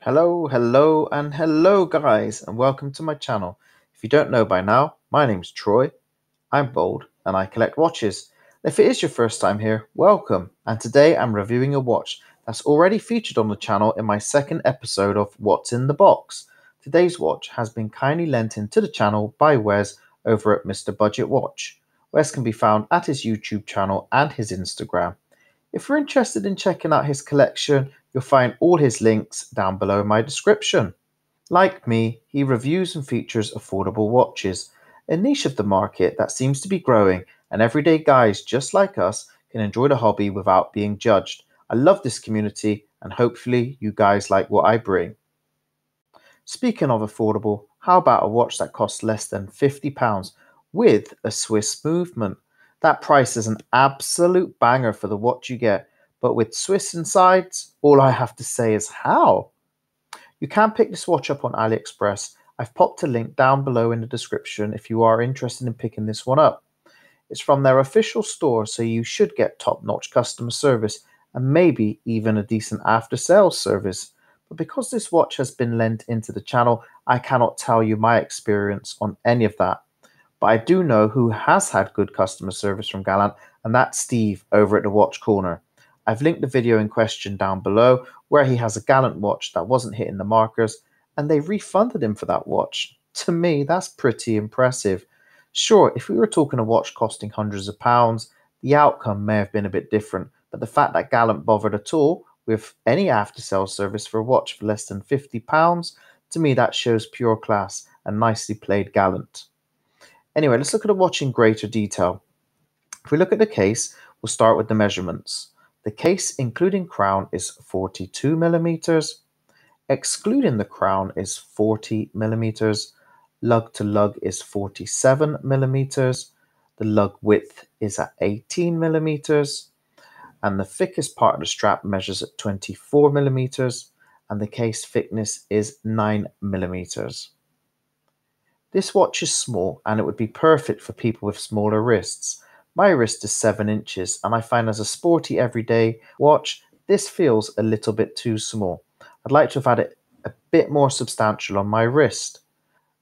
Hello guys, and welcome to my channel. If you don't know by now, my name's Troy, I'm bold, and I collect watches. If it is your first time here, welcome, and today I'm reviewing a watch that's already featured on the channel in my second episode of What's in the Box. Today's watch has been kindly lent into the channel by Wes over at Mr. Budget Watch. Wes can be found at his YouTube channel and his Instagram. If you're interested in checking out his collection, you'll find all his links down below in my description. Like me, he reviews and features affordable watches, a niche of the market that seems to be growing, and everyday guys just like us can enjoy the hobby without being judged. I love this community, and hopefully you guys like what I bring. Speaking of affordable, how about a watch that costs less than £50 with a Swiss movement? That price is an absolute banger for the watch you get, but with Swiss insides, all I have to say is how? You can pick this watch up on AliExpress. I've popped a link down below in the description if you are interested in picking this one up. It's from their official store, so you should get top-notch customer service and maybe even a decent after-sales service. But because this watch has been lent into the channel, I cannot tell you my experience on any of that. But I do know who has had good customer service from Gallant, and that's Steve over at the Watch Corner. I've linked the video in question down below where he has a Gallant watch that wasn't hitting the markers, and they refunded him for that watch. To me, that's pretty impressive. Sure, if we were talking a watch costing hundreds of pounds, the outcome may have been a bit different, but the fact that Gallant bothered at all with any after-sales service for a watch for less than £50, to me that shows pure class and nicely played Gallant. Anyway, let's look at the watch in greater detail. If we look at the case, we'll start with the measurements. The case including crown is 42 millimeters, excluding the crown is 40 millimeters, lug to lug is 47 millimeters, the lug width is at 18 millimeters, and the thickest part of the strap measures at 24 millimeters, and the case thickness is 9 millimeters. This watch is small and it would be perfect for people with smaller wrists. My wrist is 7 inches and I find as a sporty everyday watch, this feels a little bit too small. I'd like to have had it a bit more substantial on my wrist.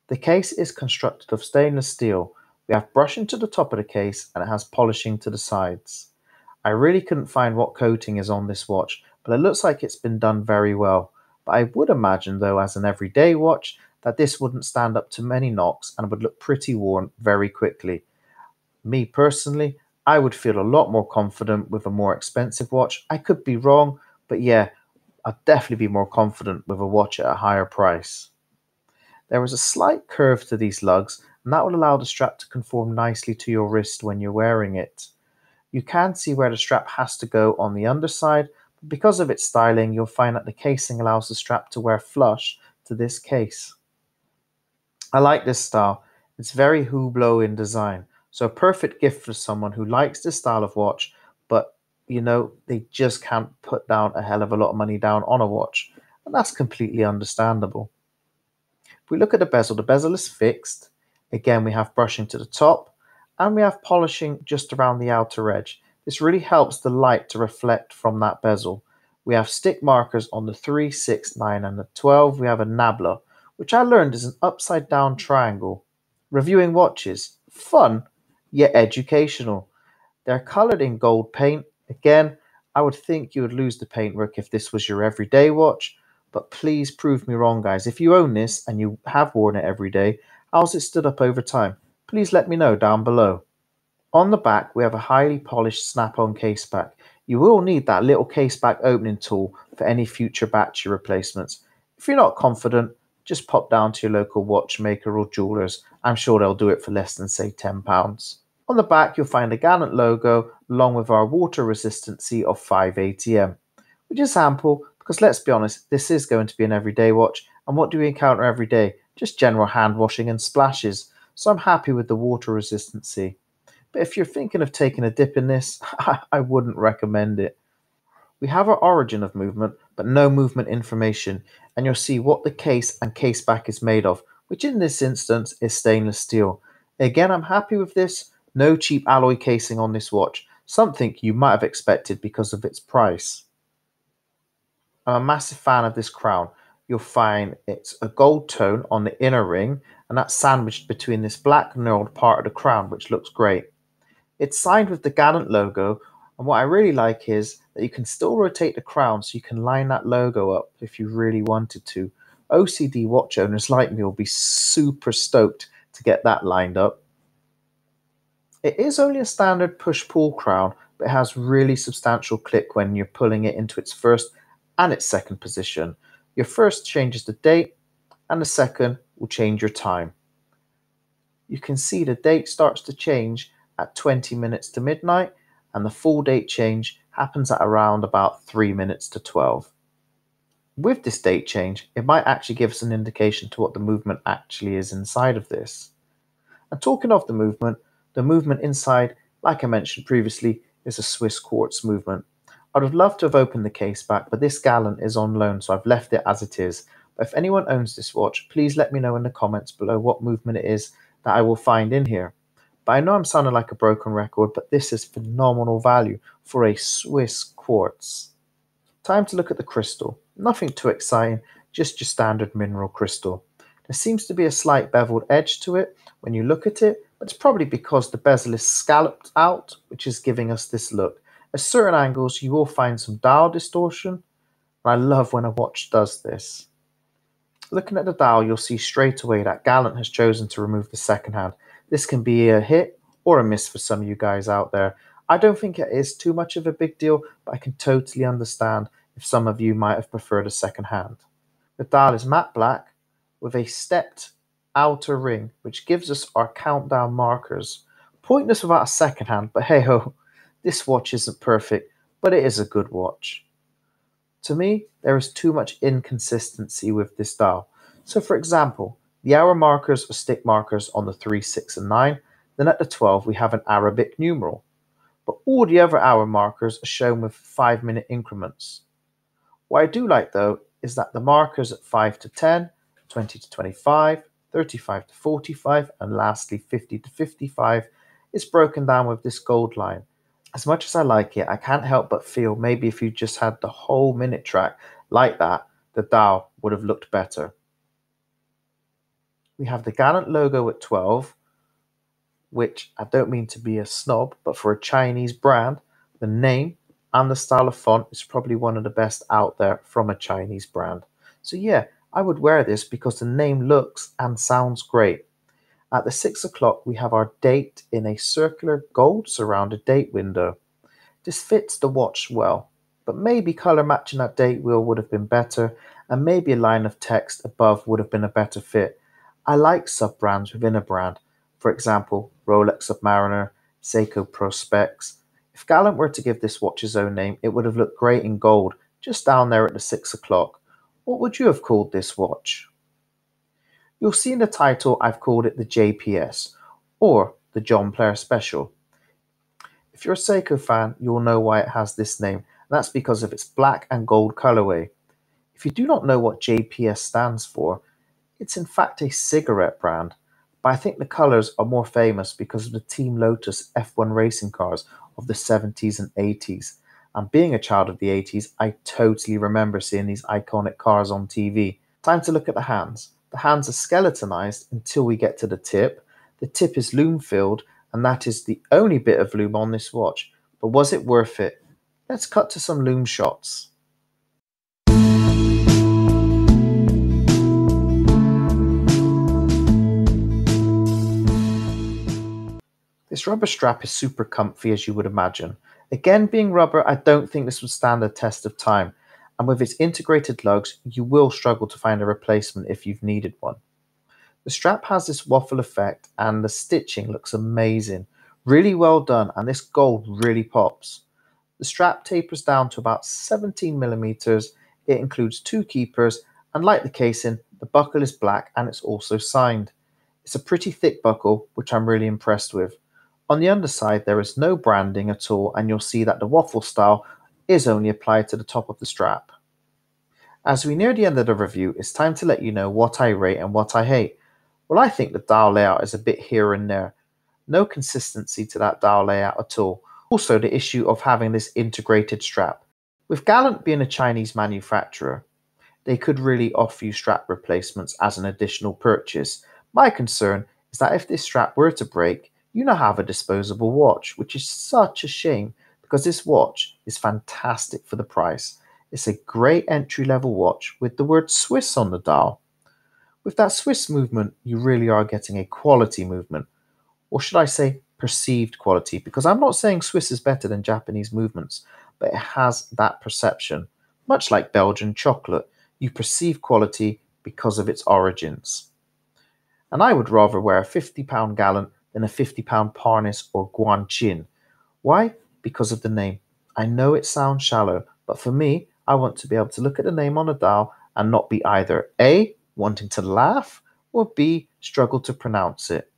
The case is constructed of stainless steel. We have brushing to the top of the case and it has polishing to the sides. I really couldn't find what coating is on this watch, but it looks like it's been done very well. But I would imagine though, as an everyday watch, that this wouldn't stand up to many knocks and would look pretty worn very quickly. Me personally, I would feel a lot more confident with a more expensive watch. I could be wrong, but yeah, I'd definitely be more confident with a watch at a higher price. There is a slight curve to these lugs, and that will allow the strap to conform nicely to your wrist when you're wearing it. You can see where the strap has to go on the underside, but because of its styling, you'll find that the casing allows the strap to wear flush to this case. I like this style. It's very Hublot in design, so a perfect gift for someone who likes this style of watch, but they just can't put down a hell of a lot of money down on a watch, and that's completely understandable. If we look at the bezel is fixed. Again, we have brushing to the top, and we have polishing just around the outer edge. This really helps the light to reflect from that bezel. We have stick markers on the 3, 6, 9, and the 12. We have a nabla, which I learned is an upside down triangle. Reviewing watches, fun, yet educational. They're colored in gold paint. Again, I would think you would lose the paintwork if this was your everyday watch, but please prove me wrong, guys. If you own this and you have worn it every day, how's it stood up over time? Please let me know down below. On the back, we have a highly polished snap-on case back. You will need that little case back opening tool for any future battery replacements. If you're not confident, just pop down to your local watchmaker or jewelers. I'm sure they'll do it for less than, say, £10. On the back, you'll find a Gallant logo along with our water resistancy of 5 ATM, which is ample because let's be honest, this is going to be an everyday watch. And what do we encounter every day? Just general hand washing and splashes. So I'm happy with the water resistancy. But if you're thinking of taking a dip in this, I wouldn't recommend it. We have our origin of movement, but no movement information, and you'll see what the case and case back is made of, which in this instance is stainless steel. Again, I'm happy with this. No cheap alloy casing on this watch, something you might have expected because of its price. I'm a massive fan of this crown. you'll find it's a gold tone on the inner ring, and that's sandwiched between this black knurled part of the crown, which looks great. It's signed with the Gallant logo, and what I really like is that you can still rotate the crown so you can line that logo up if you really wanted to. OCD watch owners like me will be super stoked to get that lined up. It is only a standard push-pull crown, but it has really substantial click when you're pulling it into its first and its second position. Your first changes the date, and the second will change your time. You can see the date starts to change at 20 minutes to midnight, and the full date change happens at around about 3 minutes to 12. With this date change, it might actually give us an indication to what the movement actually is inside of this. And talking of the movement inside, like I mentioned previously, is a Swiss quartz movement. I'd have loved to have opened the case back, but this Gallant is on loan, so I've left it as it is. But if anyone owns this watch, please let me know in the comments below what movement it is that I will find in here. But I know I'm sounding like a broken record, but this is phenomenal value for a Swiss quartz. Time to look at the crystal. Nothing too exciting, just your standard mineral crystal. There seems to be a slight beveled edge to it when you look at it, but it's probably because the bezel is scalloped out, which is giving us this look. At certain angles, you will find some dial distortion, and I love when a watch does this. Looking at the dial, you'll see straight away that Gallant has chosen to remove the second hand. This can be a hit or a miss for some of you guys out there. I don't think it is too much of a big deal, but I can totally understand if some of you might have preferred a second hand. The dial is matte black with a stepped outer ring, which gives us our countdown markers. Pointless without a second hand, but hey ho, this watch isn't perfect, but it is a good watch. To me, there is too much inconsistency with this dial. So for example, the hour markers are stick markers on the 3, 6 and 9, then at the 12 we have an Arabic numeral. But all the other hour markers are shown with 5-minute increments. What I do like though is that the markers at 5 to 10, 20 to 25, 35 to 45, and lastly 50 to 55 is broken down with this gold line. As much as I like it, I can't help but feel maybe if you just had the whole minute track like that, the dial would have looked better. We have the Gallant logo at 12, which I don't mean to be a snob, but for a Chinese brand, the name and the style of font is probably one of the best out there from a Chinese brand. So yeah, I would wear this because the name looks and sounds great. At the 6 o'clock, we have our date in a circular gold surrounded date window. This fits the watch well, but maybe color matching that date wheel would have been better, and maybe a line of text above would have been a better fit. I like sub-brands within a brand. For example, Rolex Submariner, Seiko Prospex. If Gallant were to give this watch his own name, it would have looked great in gold, just down there at the 6 o'clock. What would you have called this watch? You'll see in the title I've called it the JPS, or the John Player Special. If you're a Seiko fan, you'll know why it has this name, and that's because of its black and gold colorway. If you do not know what JPS stands for, it's in fact a cigarette brand, but I think the colors are more famous because of the Team Lotus F1 racing cars of the 70s and 80s. And being a child of the 80s, I totally remember seeing these iconic cars on TV. Time to look at the hands. The hands are skeletonized until we get to the tip. The tip is loom filled, and that is the only bit of loom on this watch. But was it worth it? Let's cut to some loom shots. This rubber strap is super comfy, as you would imagine. Again, being rubber, I don't think this would stand the test of time, and with its integrated lugs, you will struggle to find a replacement if you've needed one. The strap has this waffle effect, and the stitching looks amazing. Really well done, and this gold really pops. The strap tapers down to about 17mm. It includes 2 keepers, and like the casing, the buckle is black and it's also signed. It's a pretty thick buckle, which I'm really impressed with. On the underside, there is no branding at all, and you'll see that the waffle style is only applied to the top of the strap. As we near the end of the review, it's time to let you know what I rate and what I hate. Well, I think the dial layout is a bit here and there. No consistency to that dial layout at all. Also, the issue of having this integrated strap. With Gallant being a Chinese manufacturer, they could really offer you strap replacements as an additional purchase. My concern is that if this strap were to break, you now have a disposable watch, which is such a shame because this watch is fantastic for the price. It's a great entry-level watch with the word Swiss on the dial. With that Swiss movement, you really are getting a quality movement, or should I say perceived quality, because I'm not saying Swiss is better than Japanese movements, but it has that perception. Much like Belgian chocolate, you perceive quality because of its origins. And I would rather wear a £50 Gallant than a £50 Parnis or Guanchin. Why? Because of the name. I know it sounds shallow, but for me, I want to be able to look at the name on a dial and not be either A, wanting to laugh, or B, struggle to pronounce it.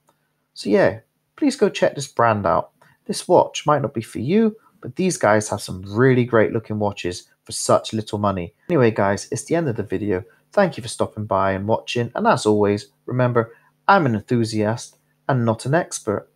So yeah, please go check this brand out. This watch might not be for you, but these guys have some really great looking watches for such little money. Anyway guys, it's the end of the video. Thank you for stopping by and watching, and as always, remember, I'm an enthusiast and not an expert.